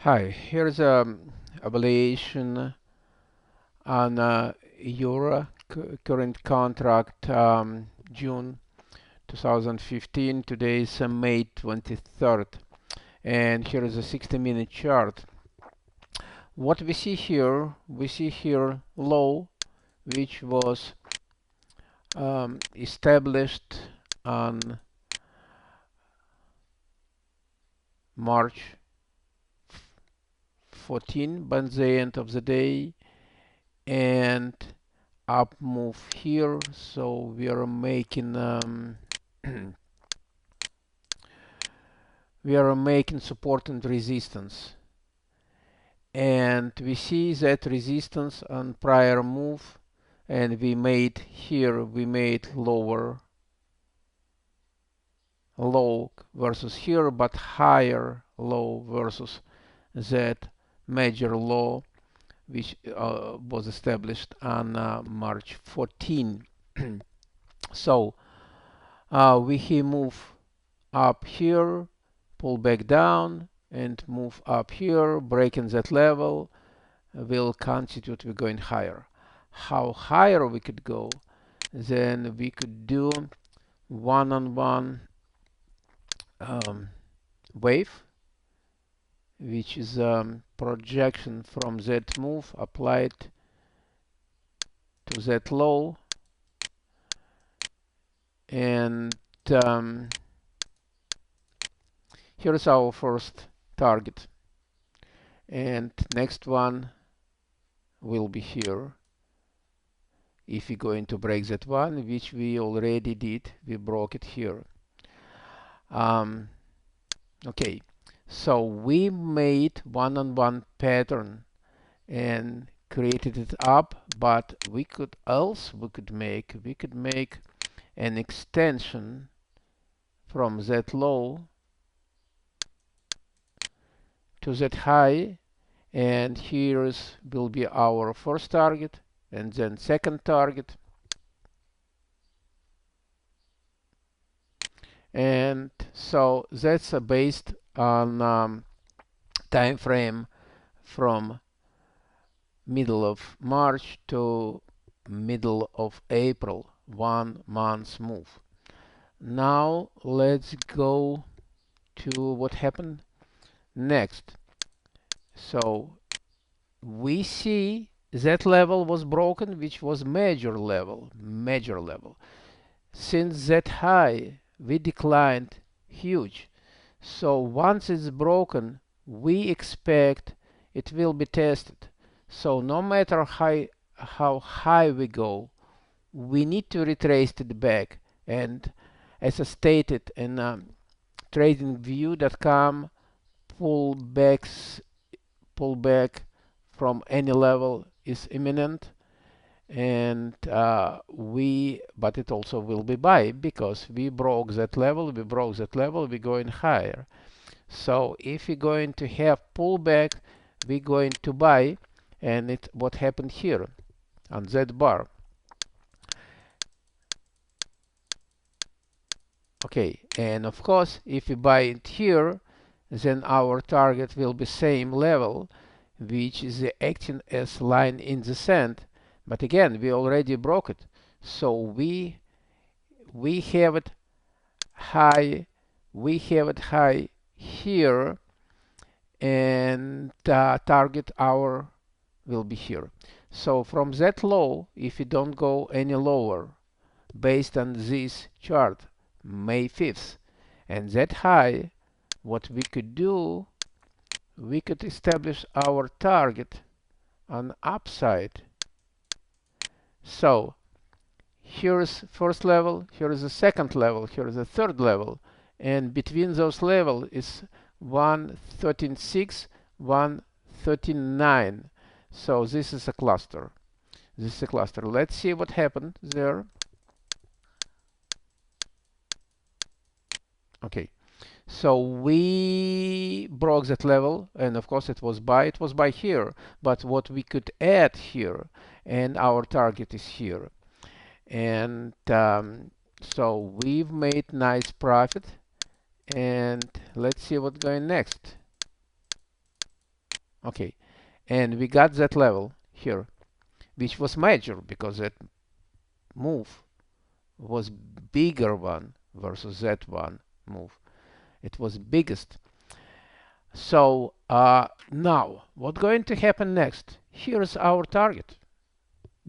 Hi, here's a evaluation on Euro current contract June 2015. Today is May 23rd, and here is a 60-minute chart. What we see here low, which was established on March 14 by the end of the day, and up move here, so we are making we are making support and resistance, and we see that resistance on prior move, and we made lower low versus here, but higher low versus that major low which was established on March 14. So we move up here, pull back down, and move up here, breaking that level, will constitute we're going higher. How higher we could go? Then we could do one-on-one wave, which is projection from that move applied to that low, and here's our first target, and next one will be here. If we're going to break that one, which we already did, we broke it here. Okay, so we made one-on-one pattern and created it up, but we could make an extension from that low to that high, and here will be our first target and then second target, and so that's based on time frame from middle of March to middle of April, 1 month move. Now let's go to what happened next. So we see that level was broken, which was major level. Since that high, we declined huge. So once it's broken, we expect it will be tested. So no matter how high we go, we need to retrace it back. And as I stated in TradingView.com, pullback from any level is imminent, and but it also will be buy because we broke that level, we're going higher. So if we're going to have pullback, we're going to buy, and what happened here on that bar. Okay, and of course if we buy it here, then our target will be same level, which is acting as line in the sand. But again, we already broke it, so we have it high, here, and target hour will be here. So from that low, if we don't go any lower, based on this chart, May 5th, and that high, what we could do, we could establish our target on upside. So here's first level, here is the second level, here is the third level, and between those levels is 113.6, 139. So this is a cluster. Let's see what happened there. Okay, so we broke that level, and of course it was buy here, but what we could add here, and our target is here, and so we've made nice profit, and let's see what's going next. Okay, and we got that level here, which was major because that move was bigger one versus that one move. It was biggest. So now what's going to happen next? Here's our target,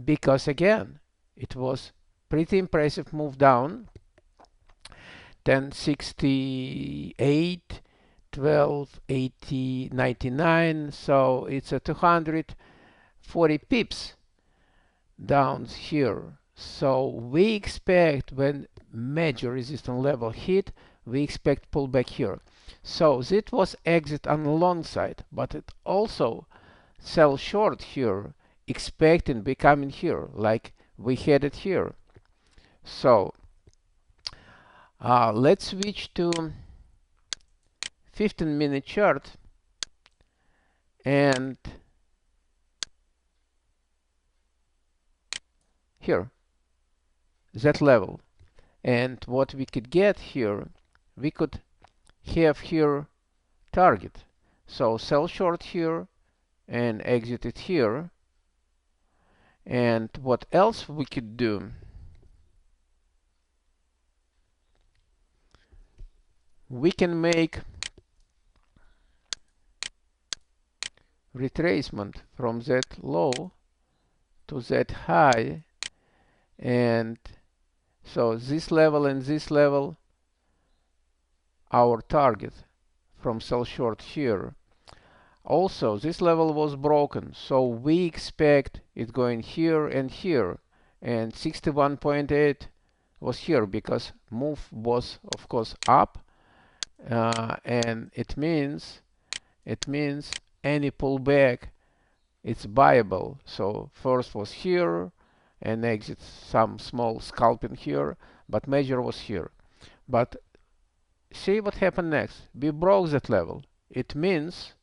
because again it was pretty impressive move down, 1068, 1280, 99. So it's a 240 pips down here. So we expect when major resistance level hit, we expect pullback here. So this was exit on the long side, but it also sell short here, expecting becoming here, like we had it here. So let's switch to 15-minute chart and here, that level. And what we could get here, we could have here target. So sell short here and exit it here. And what else we could do? We can make retracement from that low to that high, and so this level and this level our target from sell short here. Also this level was broken, so we expect it going here and here, and 61.8 was here because move was of course up, and it means any pullback it's buyable. So first was here and exit some small scalping here, but major was here. But see what happened next. We broke that level. It means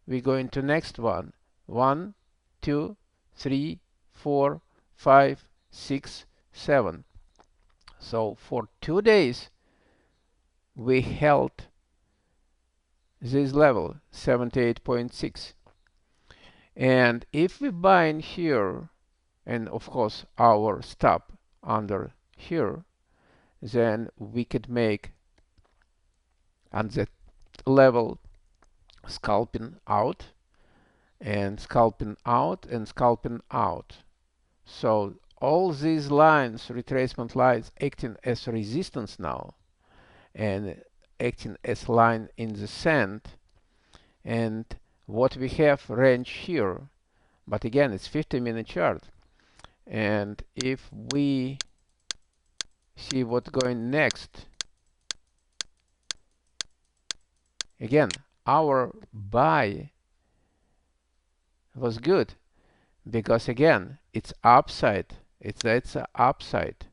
we go into next one. 1, 2, 3, 4, 5, 6, 7. So for 2 days we held this level 78.6. And if we buy in here, and of course our stop under here, then we could make on that level scalping out and scalping out and scalping out. So all these lines, retracement lines, acting as resistance now and acting as line in the sand. And what we have range here, but again it's 50-minute chart. And if we see what's going next, again our buy was good because again it's upside, it's a upside.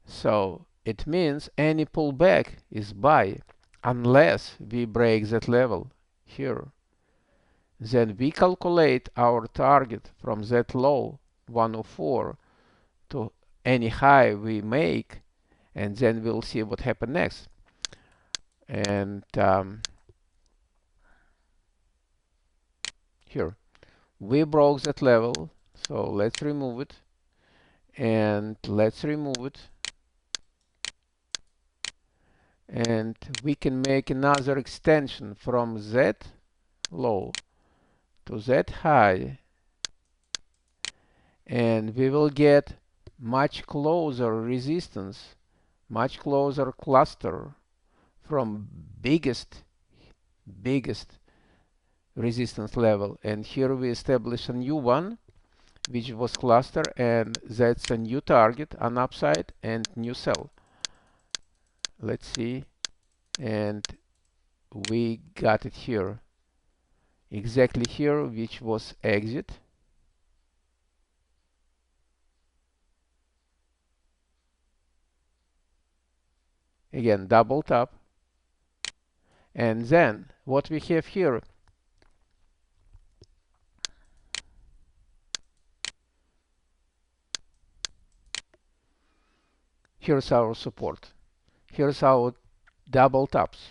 So it means any pullback is buy unless we break that level here. Then we calculate our target from that low 104 to any high we make, and then we'll see what happens next. And here we broke that level, so let's remove it, and let's remove it, and we can make another extension from that low to that high, and we will get much closer resistance, much closer cluster from biggest resistance level. And here we establish a new one which was cluster, and that's a new target on upside and new sell. Let's see, and we got it here, exactly here, which was exit. Again double tap, and then what we have here, here's our support, here's our double taps,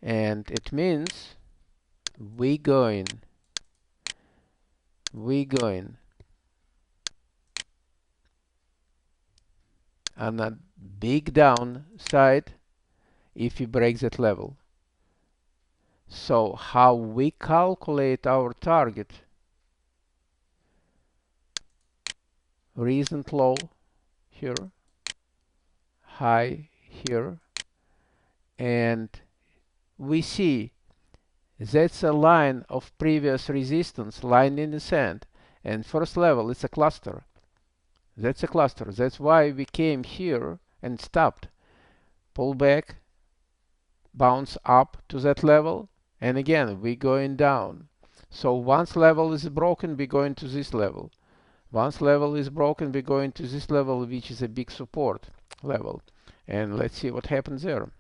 and it means we going we going on a big downside if we break that level. So how we calculate our target? Recent low here, high here, and we see that's a line of previous resistance, line in the sand, and first level is a cluster. That's a cluster. That's why we came here and stopped. Pull back, bounce up to that level, and again we're going down. So once level is broken, we go into this level. Once level is broken, we go into this level, which is a big support level. And let's see what happens there.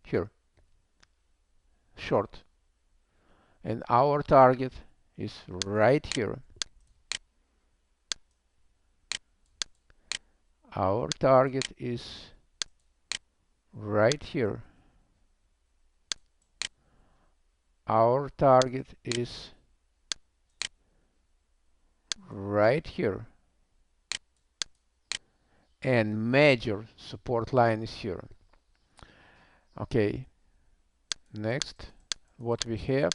Here, short. And our target is right here. Our target is right here. Our target is right here. And major support line is here. Okay, next, what we have.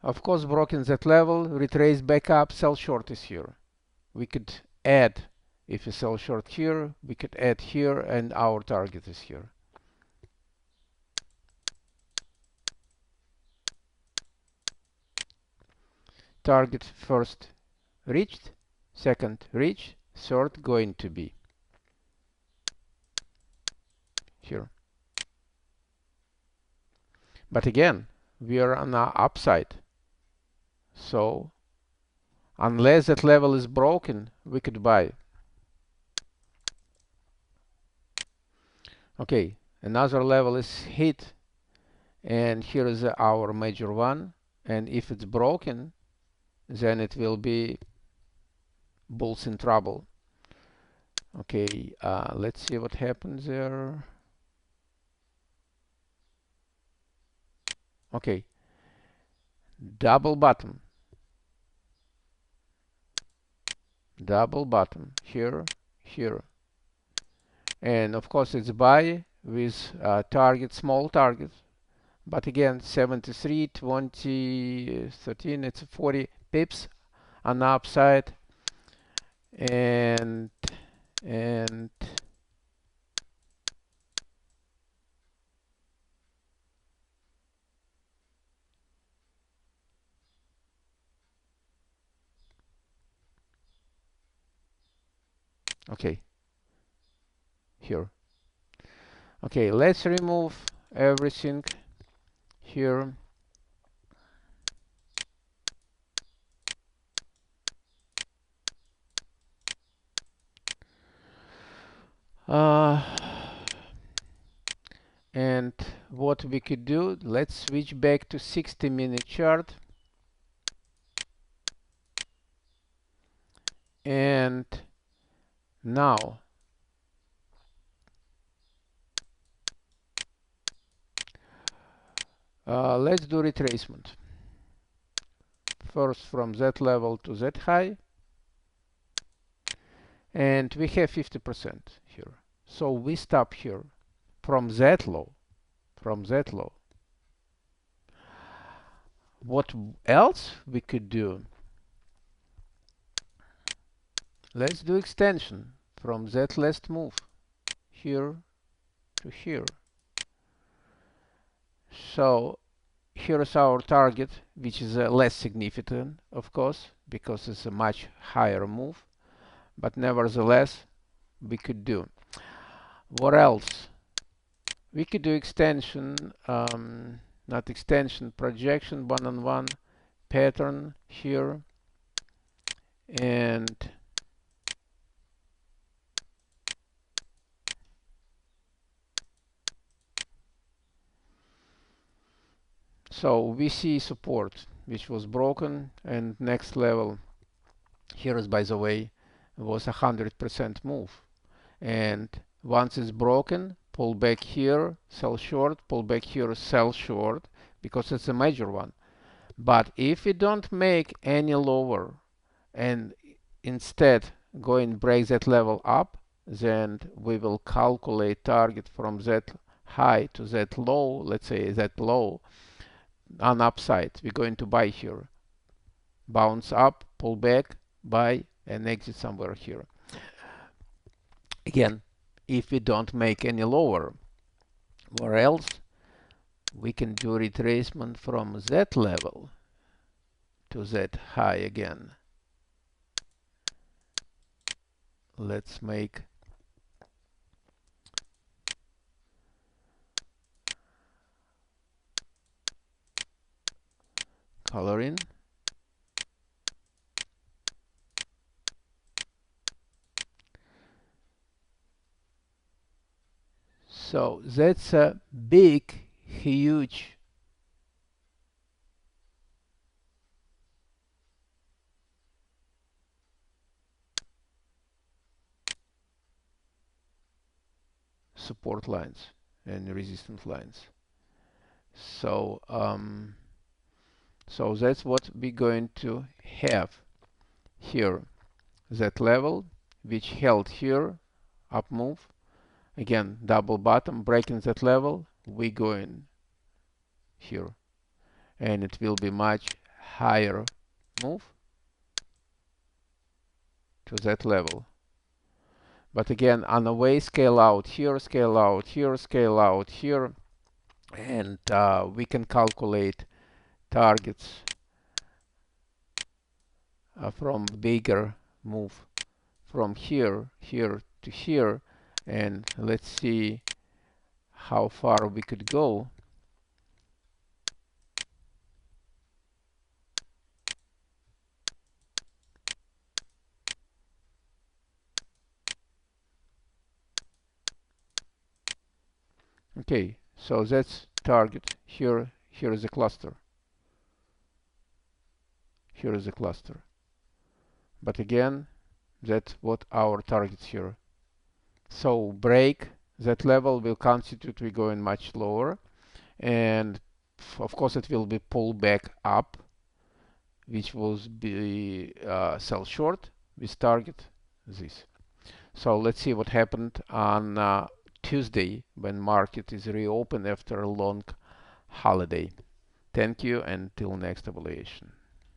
Of course, broken that level, retrace back up, sell short is here. We could add, if we sell short here, we could add here, and our target is here. Target first reached, second reached, third going to be here. But again, we are on the upside. So unless that level is broken, we could buy. Okay, another level is hit, and here is our major one, and if it's broken, then it will be bulls in trouble. Okay, let's see what happens there. Okay, double bottom here, here, and of course it's buy with target, small target, but again 73, 20, 13, it's 40 pips on the upside, and okay, here. Okay, let's remove everything here. And what we could do, let's switch back to 60-minute chart. And now let's do retracement. First from that level to that high. And we have 50% here. So we stop here from that low. What else we could do? Let's do extension from that last move here to here. So here's our target, which is less significant, of course, because it's a much higher move, but nevertheless we could do. What else? We could do extension, not extension, projection, one-on-one pattern here, and so we see support which was broken, and next level here is, by the way, was 100% move, and once it's broken, pull back here, sell short, pull back here, sell short, because it's a major one. But if we don't make any lower and instead go and break that level up, then we will calculate target from that high to that low, let's say that low, on upside. We're going to buy here. Bounce up, pull back, buy, and exit somewhere here. Again, if we don't make any lower, or else we can do retracement from that level to that high again. Let's make color in. So that's a big, huge support lines and resistance lines. So so that's what we're going to have here. That level which held here, up move. Again, double bottom, breaking that level, we go in here. And it will be much higher move to that level. But again, on the way, scale out here, scale out here, scale out here. And we can calculate targets from bigger move from here to here, and let's see how far we could go. Okay, so that's target. Here is a cluster. Here is a cluster. But again, that's what our targets here. So break that level will constitute we going much lower, and of course it will be pulled back up, which will be sell short with target this. So let's see what happened on Tuesday when market is reopened after a long holiday. Thank you, and till next evaluation.